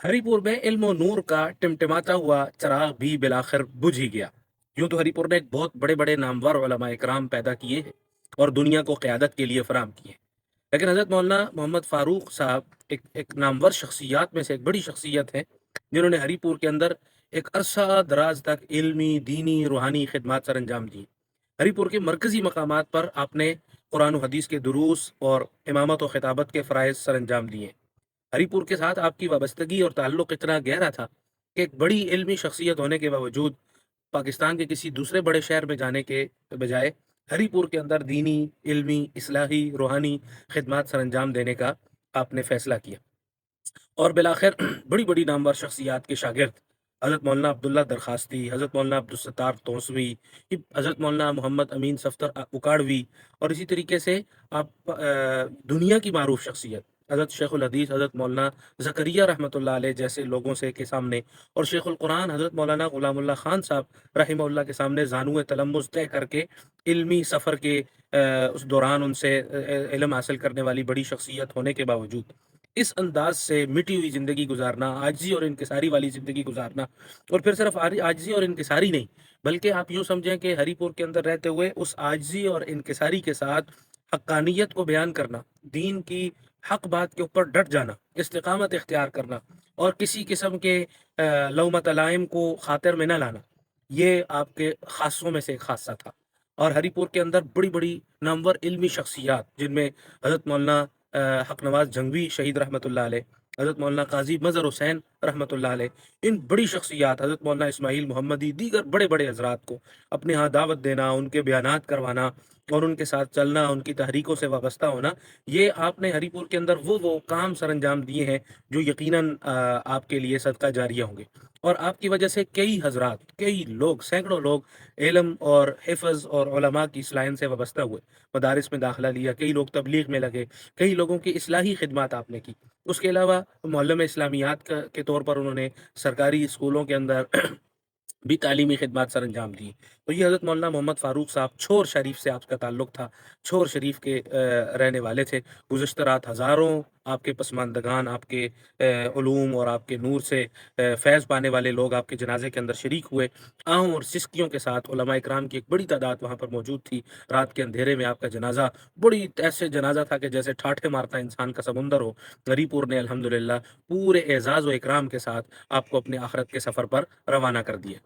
हरिपुर में इल्म और नूर का टिमटिमाता हुआ चराग भी बिलाखिर बुझ ही गया। यूं तो हरिपुर ने एक बहुत बड़े बड़े नामवर उलमा इकराम पैदा किए हैं और दुनिया को क़यादत के लिए फराम किए हैं। लेकिन हज़रत मौलाना मोहम्मद फ़ारूक साहब एक नामवर शख्सियात में से एक बड़ी शख्सियत हैं, जिन्होंने हरिपुर के अंदर एक अरसा दराज तक इल्मी, दीनी, रूहानी खिदमत सर अंजाम दी। हरिपुर के मरकज़ी मकामात पर आपने कुरान व हदीस के दुरूस और इमामत व खिताबत के फ़राइज़ सर अंजाम दिए। हरिपुर के साथ आपकी वाबस्तगी और ताल्लुक़ इतना गहरा था कि एक बड़ी इल्मी शख्सियत होने के बावजूद पाकिस्तान के किसी दूसरे बड़े शहर में जाने के बजाय हरिपुर के अंदर दीनी, इल्मी, इस्लाही, रूहानी खिदमत सरअंजाम देने का आपने फ़ैसला किया। और बिलाखिर बड़ी-बड़ी नामवर शख्सियात के शागिर्द हज़रत मौलाना अब्दुल्ला दरखास्ती, हज़रत मौलाना अब्दुलसत्तार तौसवी, हज़रत मौलाना मोहम्मद अमीन सफ़दर उकाड़वी और इसी तरीके से आप दुनिया की मारूफ़ शख्सियत हज़रत शेखुल हदीस हज़रत मौलाना ज़करिया रहमतुल्लाह अलैह जैसे लोगों से के सामने और शेखुल कुरान हज़रत मौलाना ग़ुलामुल्लाह खान साहब रहमतुल्लाह के सामने ज़ानुए तलम्मुज़ तय करके इल्मी सफ़र के उस दौरान उनसे इल्म हासिल करने वाली बड़ी शख्सियत होने के बावजूद इस अंदाज से मिटी हुई ज़िंदगी गुजारना, आजिज़ी और इनकिसारी वाली ज़िंदगी गुजारना और फिर सिर्फ आजिज़ी और इनकिसारी नहीं, बल्कि आप यूँ समझें कि हरिपुर के अंदर रहते हुए उस आजिज़ी और इनकिसारी के साथ हक्कानियत को बयान करना, दीन की हक बात के ऊपर डट जाना, इस्तिक़ामत इख्तियार करना और किसी किस्म के लौमत लाइम को खातिर में न लाना, ये आपके ख़ासों में से एक ख़ासा था। और हरिपुर के अंदर बड़ी-बड़ी नामवर इल्मी शख्सियात जिनमें हज़रत मौलाना हक़ नवाज़ जंगवी शहीद रहमतुल्लाह अलैह, हज़रत मौलाना काज़ी मज़हर हुसैन रहमतुल्लाह अलैह, इन बड़ी शख्सियात हज़रत मौलाना इस्माइल मोहम्मदी दीगर बड़े-बड़े हज़रात को अपने यहाँ दावत देना, उनके बयानात करवाना और उनके साथ चलना, उनकी तहरीकों से वाबस्ता होना, ये आपने हरिपुर के अंदर वो काम सरअंजाम दिए हैं जो यकीनन आपके लिए सदका जारिया होंगे। और आपकी वजह से कई हज़रात, कई लोग, सैकड़ों लोग इल्म और हिफ़्ज़ और उलमा की इस लाइन से वाबस्ता हुए, मदारिस में दाखिला लिया, कई लोग तबलीग में लगे, कई लोगों की इस्लाही खिदमत आपने की। उसके अलावा मुअल्लिम इस्लामियात के तौर पर उन्होंने सरकारी स्कूलों के अंदर भी तालीमी खिदमत सरअंजाम दी। तो ये हज़रत मौलाना मोहम्मद फ़ारूक साहब छोर शरीफ से आपका ताल्लुक़ था, छोर शरीफ के रहने वाले थे। गुज़िश्ता रात हज़ारों आपके पसमानदगान आपके उलूम और आपके नूर से फैज़ पाने वाले लोग आपके जनाज़े के अंदर शरीक हुए। आहों और सिसकियों के साथ उलमा इकराम की एक बड़ी तादाद वहाँ पर मौजूद थी। रात के अंधेरे में आपका जनाज़ा बड़ी ऐसे जनाज़ा था कि जैसे ठाठे मारता इंसान का समुंदर हो। हरिपुर ने अल्हम्दुलिल्लाह पूरे एज़ाज़ व इकराम के साथ आपको अपने आखिरत के सफ़र पर रवाना कर दिया।